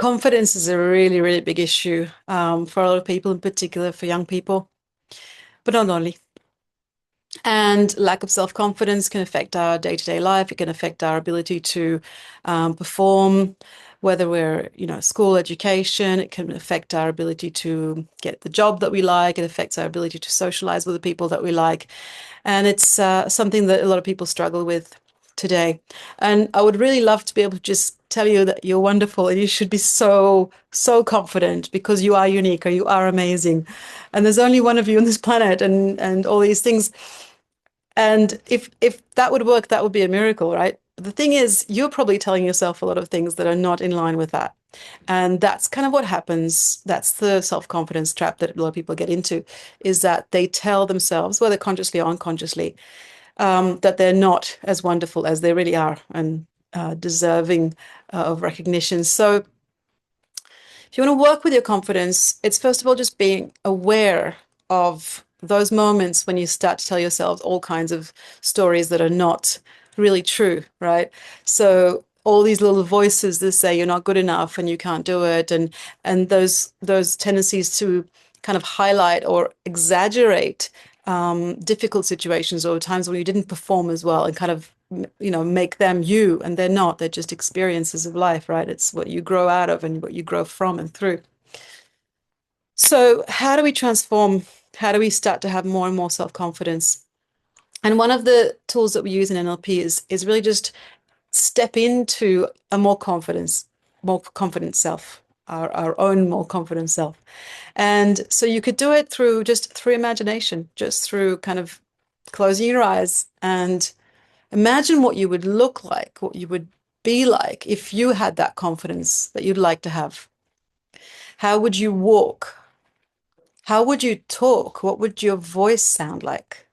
Confidence is a really, really big issue for a lot of people, in particular for young people, but not only. And lack of self-confidence can affect our day-to-day life. It can affect our ability to perform, whether we're, school education. It can affect our ability to get the job that we like. It affects our ability to socialize with the people that we like. And it's something that a lot of people struggle with today. And I would really love to be able to just tell you that you're wonderful and you should be so, so confident because you are unique or you are amazing. And there's only one of you on this planet and all these things. And if that would work, that would be a miracle, right? But the thing is, you're probably telling yourself a lot of things that are not in line with that. And that's kind of what happens. That's the self-confidence trap that a lot of people get into, is that they tell themselves, whether consciously or unconsciously, that they're not as wonderful as they really are and deserving of recognition. So if you want to work with your confidence, it's first of all just being aware of those moments when you start to tell yourselves all kinds of stories that are not really true, right? So all these little voices that say you're not good enough and you can't do it, and those tendencies to kind of highlight or exaggerate difficult situations or times when you didn't perform as well and kind of make them you, and they're not. They're just experiences of life, right? It's what you grow out of and what you grow from and through. So how do we transform? How do we start to have more and more self-confidence? And one of the tools that we use in NLP is really just step into a more confident self, our own more confident self. And so you could do it through imagination, just through kind of closing your eyes and imagine what you would look like, what you would be like if you had that confidence that you'd like to have. How would you walk? How would you talk? What would your voice sound like?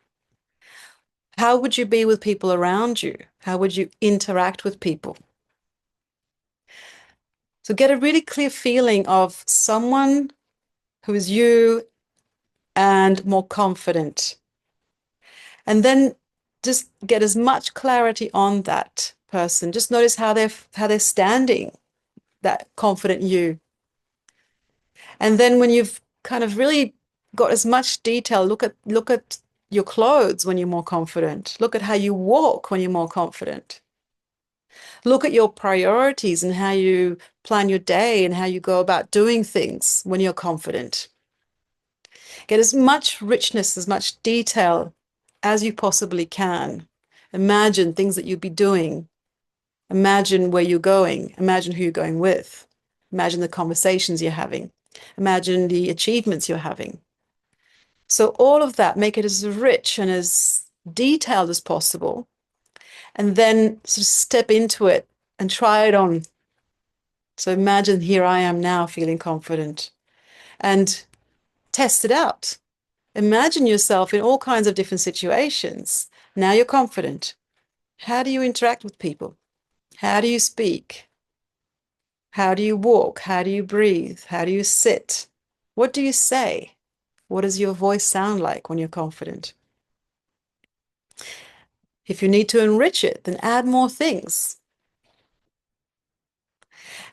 How would you be with people around you? How would you interact with people? So get a really clear feeling of someone who is you and more confident. And then just get as much clarity on that person. Just notice how they're standing, that confident you. And then when you've kind of really got as much detail, look at your clothes when you're more confident. Look at how you walk when you're more confident. Look at your priorities and how you plan your day and how you go about doing things when you're confident. Get as much richness, as much detail as you possibly can. Imagine things that you'd be doing. Imagine where you're going. Imagine who you're going with. Imagine the conversations you're having. Imagine the achievements you're having. So all of that, make it as rich and as detailed as possible. And then sort of step into it and try it on. So imagine here I am now feeling confident and test it out. Imagine yourself in all kinds of different situations. Now you're confident. How do you interact with people? How do you speak? How do you walk? How do you breathe? How do you sit? What do you say? What does your voice sound like when you're confident? If you need to enrich it, then add more things.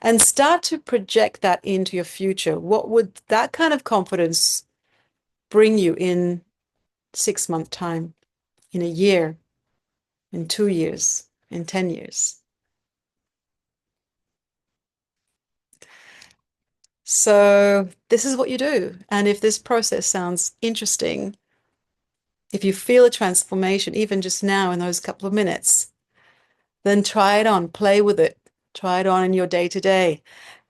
And start to project that into your future. What would that kind of confidence bring you in 6 months' time, in a year, in 2 years, in 10 years? So this is what you do. And if this process sounds interesting, if you feel a transformation, even just now in those couple of minutes, then try it on, play with it, try it on in your day-to-day.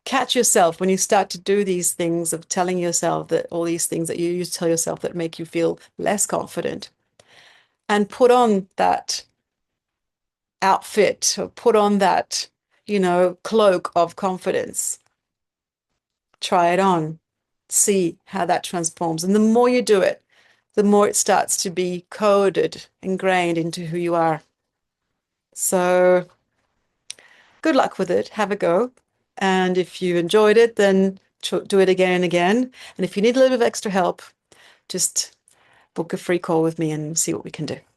Catch yourself when you start to do these things of telling yourself that all these things that you used to tell yourself that make you feel less confident, and put on that outfit or put on that, cloak of confidence. Try it on, see how that transforms. And the more you do it, the more it starts to be coded, ingrained into who you are. So good luck with it. Have a go. And if you enjoyed it, then do it again and again. And if you need a little bit of extra help, just book a free call with me and see what we can do.